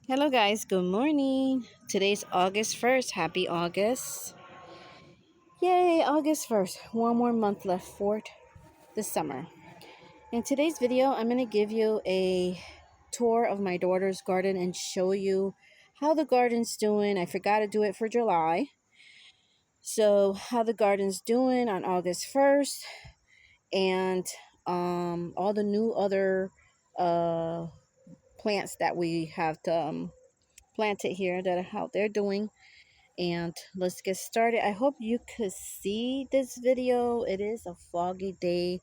Hello guys, good morning. Today's August 1st. Happy August. Yay, August 1st. One more month left for the summer. In today's video, I'm going to give you a tour of my daughter's garden and show you how the garden's doing. I forgot to do it for July. So, how the garden's doing on August 1st and all the new other uh plants that we have to planted here that are how they're doing. And let's get started. I hope you could see this video. It is a foggy day.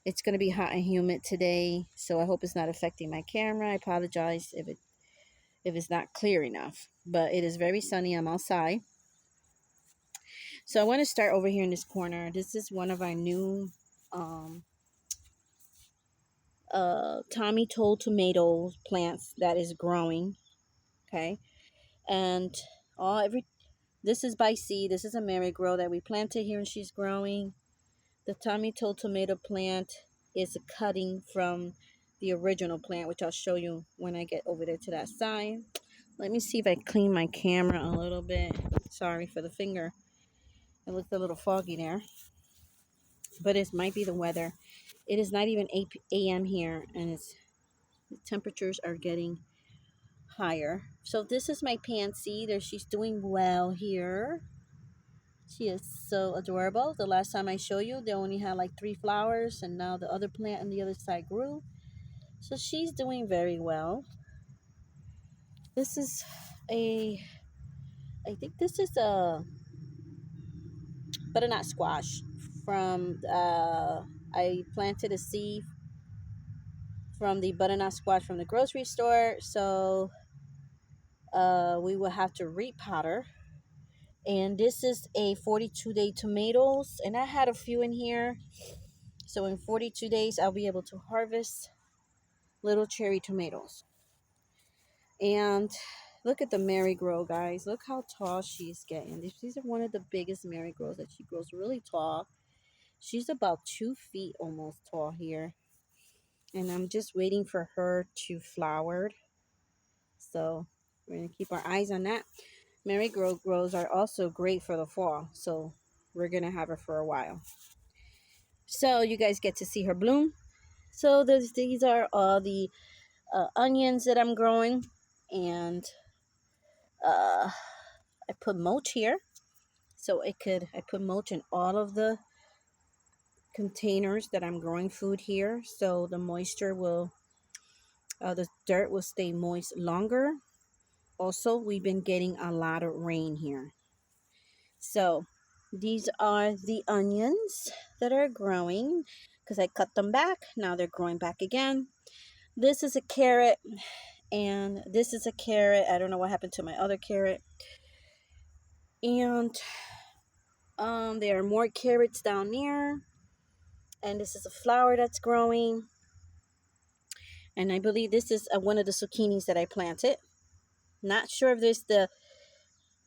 It's going to be hot and humid today, so I hope it's not affecting my camera. I apologize if it's not clear enough, but it is very sunny. I'm outside. So I want to start over here in this corner. This is one of our new Tommy Toll tomato plants that is growing. Okay, and every this is by seed. This is a marigold that we planted here and she's growing. The Tommy Toll tomato plant is a cutting from the original plant, which I'll show you when I get over there to that side. Let me see if I clean my camera a little bit. Sorry for the finger. It looked a little foggy there. But it might be the weather. It is not even 8 a.m. here, and the temperatures are getting higher. So this is my pansy. She's doing well here. She is so adorable. The last time I showed you, they only had like 3 flowers, and now the other plant on the other side grew. So she's doing very well. This is I think this is a butternut squash from, I planted a seed from the butternut squash from the grocery store. So we will have to repowder. And this is a 42-day tomatoes, and I had a few in here. So in 42 days, I'll be able to harvest little cherry tomatoes. And look at the marigold, guys. Look how tall she's getting. These are one of the biggest marigolds that she grows really tall. She's about 2 feet almost tall here. And I'm just waiting for her to flower. So we're going to keep our eyes on that. Marigold grows are also great for the fall. So we're going to have her for a while. So you guys get to see her bloom. So these are all the onions that I'm growing. And I put mulch here. So I put mulch in all of the containers that I'm growing food here. So the moisture will, the dirt will stay moist longer. Also, we've been getting a lot of rain here. So these are the onions that are growing because I cut them back. Now they're growing back again. This is a carrot and this is a carrot. I don't know what happened to my other carrot. And there are more carrots down there. And this is a flower that's growing. And I believe this is one of the zucchinis that I planted. Not sure if there's the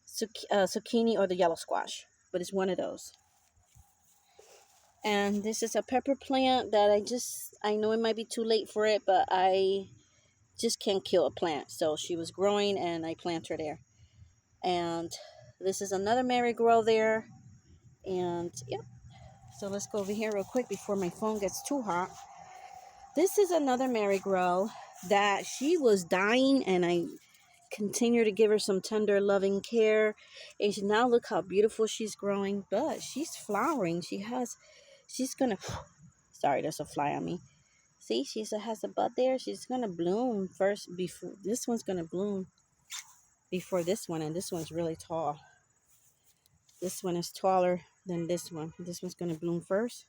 zucchini or the yellow squash, but it's one of those. And this is a pepper plant that I know it might be too late for it, but I just can't kill a plant. So she was growing and I planted her there. And this is another marigold there. And yep. So let's go over here real quick before my phone gets too hot. This is another marigold that she was dying, and I continue to give her some tender, loving care. And now look how beautiful she's growing. But she's flowering. She's gonna. Sorry, there's a fly on me. See, she has a bud there. She's gonna bloom first. Before this one's gonna bloom before this one, and this one's really tall. This one is taller than this one. This one's gonna bloom first.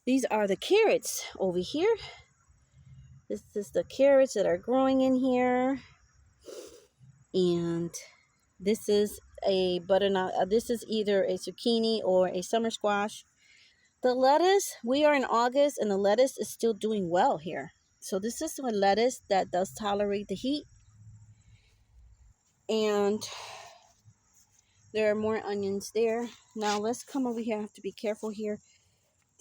These are the carrots over here. This is the carrots that are growing in here. And this is a butternut. This is either a zucchini or a summer squash. The lettuce, we are in August and the lettuce is still doing well here. So this is a lettuce that does tolerate the heat. And there are more onions there. Now let's come over here. I have to be careful here.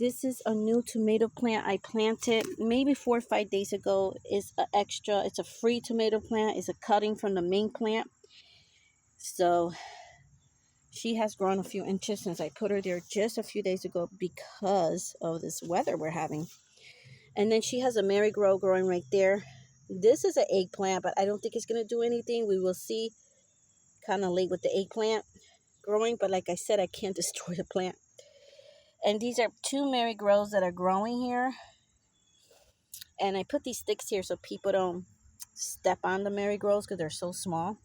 This is a new tomato plant I planted maybe 4 or 5 days ago. It's an extra, it's a free tomato plant. It's a cutting from the main plant. So she has grown a few inches since I put her there just a few days ago because of this weather we're having. And then she has a marigold growing right there. This is an eggplant, but I don't think it's going to do anything. We will see. Kind of late with the eggplant growing, but like I said, I can't destroy the plant. And these are 2 marigolds that are growing here. And I put these sticks here so people don't step on the marigolds because they're so small.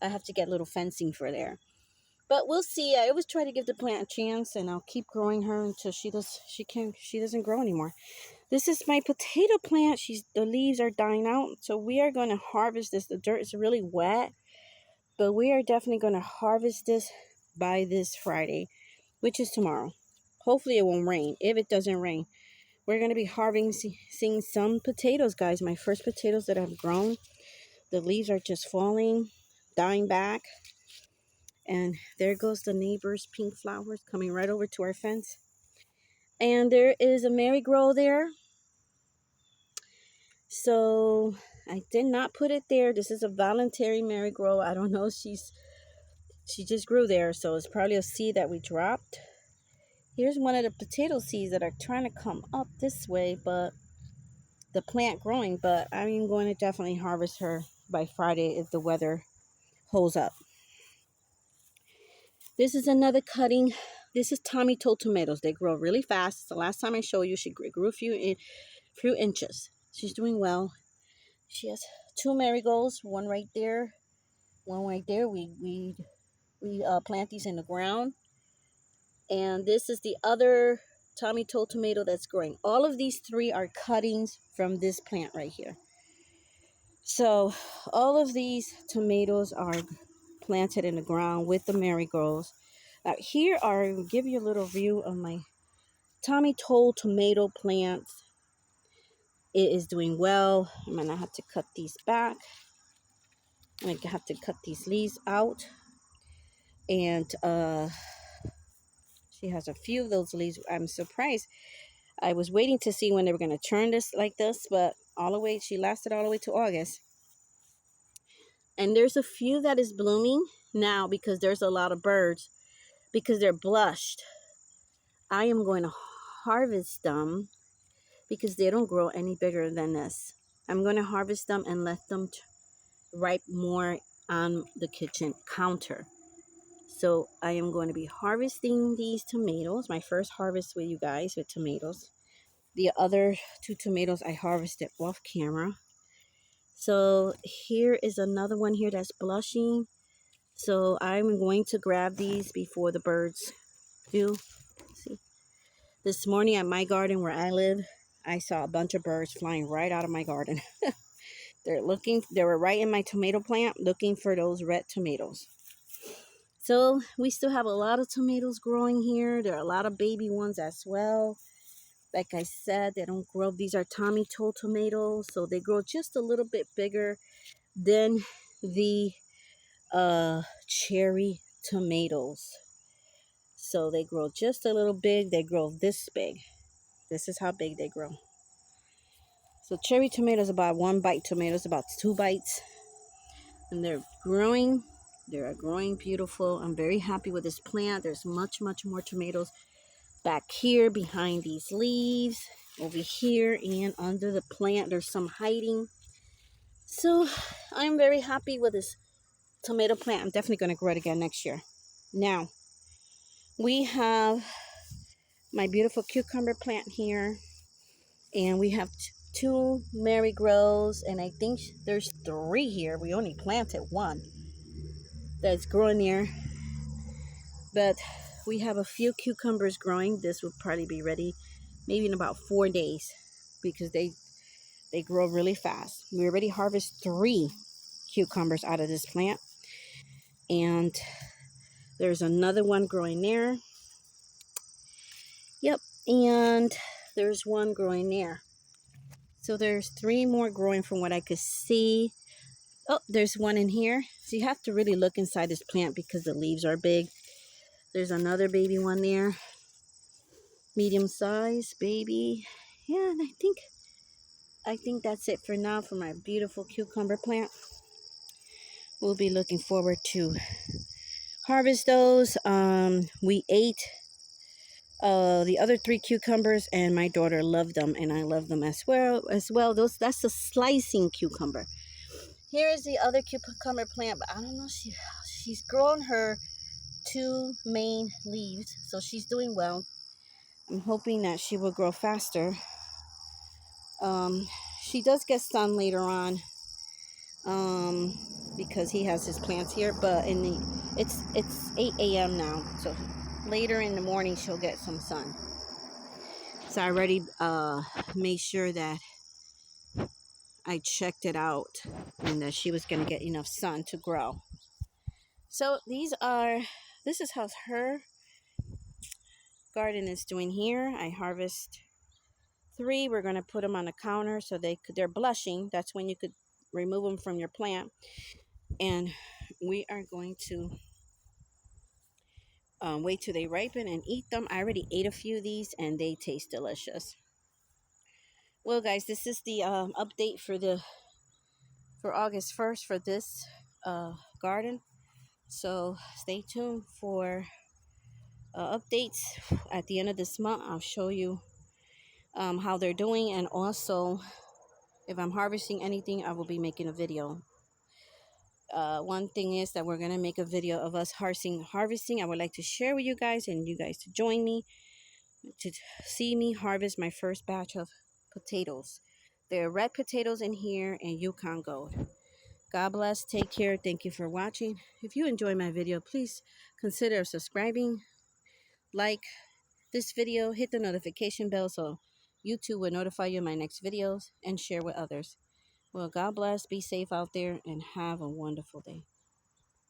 I have to get little fencing for there. But we'll see. I always try to give the plant a chance, and I'll keep growing her until she doesn't grow anymore. This is my potato plant. The leaves are dying out, so we are going to harvest this. The dirt is really wet, but we are definitely going to harvest this by this Friday, which is tomorrow. Hopefully it won't rain. If it doesn't rain, we're going to be harvesting some potatoes, guys. My first potatoes that I've grown. The leaves are just falling, dying back. And there goes the neighbor's pink flowers coming right over to our fence. And there is a marigold there. So I did not put it there. This is a voluntary marigold. I don't know. She just grew there. So it's probably a seed that we dropped. Here's one of the potato seeds that are trying to come up this way, but the plant growing. But I'm going to definitely harvest her by Friday if the weather holds up. This is another cutting. This is Tommy Told tomatoes. They grow really fast. The last time I showed you, she grew a few inches. She's doing well. She has 2 marigolds, one right there, one right there. We plant these in the ground. And this is the other Tommy Told tomato that's growing. All of these 3 are cuttings from this plant right here. So all of these tomatoes are planted in the ground with the marigolds. Here I'll give you a little view of my Tommy Told tomato plants. It is doing well. I'm gonna have to cut these back. I'm gonna have to cut these leaves out. And she has a few of those leaves. I'm surprised. I was waiting to see when they were gonna turn this like this, but she lasted all the way to August. And there's a few that is blooming now because there's a lot of birds because they're blushed. I am going to harvest them because they don't grow any bigger than this. I'm going to harvest them and let them ripe more on the kitchen counter. So I am going to be harvesting these tomatoes. My first harvest with you guys with tomatoes. The other 2 tomatoes I harvested off camera. So here is another one here that's blushing. So I'm going to grab these before the birds do. See, this morning at my garden where I live, I saw a bunch of birds flying right out of my garden. They were right in my tomato plant looking for those red tomatoes. So we still have a lot of tomatoes growing here. There are a lot of baby ones as well. Like I said, they don't grow. These are Tommy Told tomatoes, so they grow just a little bit bigger than the cherry tomatoes. So they grow just a little big. They grow this big. This is how big they grow. So cherry tomatoes about 1 bite. Tomatoes about 2 bites. And they're growing. They are growing beautiful. I'm very happy with this plant. There's much more tomatoes back here behind these leaves. Over here and under the plant. There's some hiding. So I'm very happy with this tomato plant. I'm definitely going to grow it again next year. Now, we have my beautiful cucumber plant here. And we have 2 marigolds. And I think there's 3 here. We only planted 1 that's growing there. But we have a few cucumbers growing. This will probably be ready maybe in about 4 days because they grow really fast. We already harvested 3 cucumbers out of this plant. And there's another one growing there. Yep. And there's 1 growing there. So there's 3 more growing from what I could see. Oh, there's 1 in here. So you have to really look inside this plant because the leaves are big. There's another baby one there. medium size, baby. Yeah, and I think that's it for now for my beautiful cucumber plant. We'll be looking forward to harvest those. We ate the other three cucumbers, and my daughter loved them, and I love them as well. That's a slicing cucumber. Here is the other cucumber plant, but I don't know, she's grown her two main leaves, so she's doing well. I'm hoping that she will grow faster. um she does get sun later on, um because he has his plants here, but it's 8 a.m. now, so later in the morning she'll get some sun. So I already made sure that I checked it out and that she was going to get enough sun to grow. So this is how her garden is doing here. I harvest three. We're going to put them on the counter so they're blushing. That's when you could remove them from your plant. And we are going to wait till they ripen and eat them. I already ate a few of these and they taste delicious. Well, guys, this is the update for August 1st for this garden. So stay tuned for updates at the end of this month. I'll show you how they're doing, and also if I'm harvesting anything, I will be making a video. One thing is that we're gonna make a video of us harvesting. I would like to share with you guys, and you guys to join me to see me harvest my first batch of potatoes. There are red potatoes in here and Yukon Gold. God bless. Take care. Thank you for watching. If you enjoy my video, please consider subscribing, like this video, hit the notification bell so YouTube will notify you of my next videos, and share with others. Well, God bless. Be safe out there and have a wonderful day.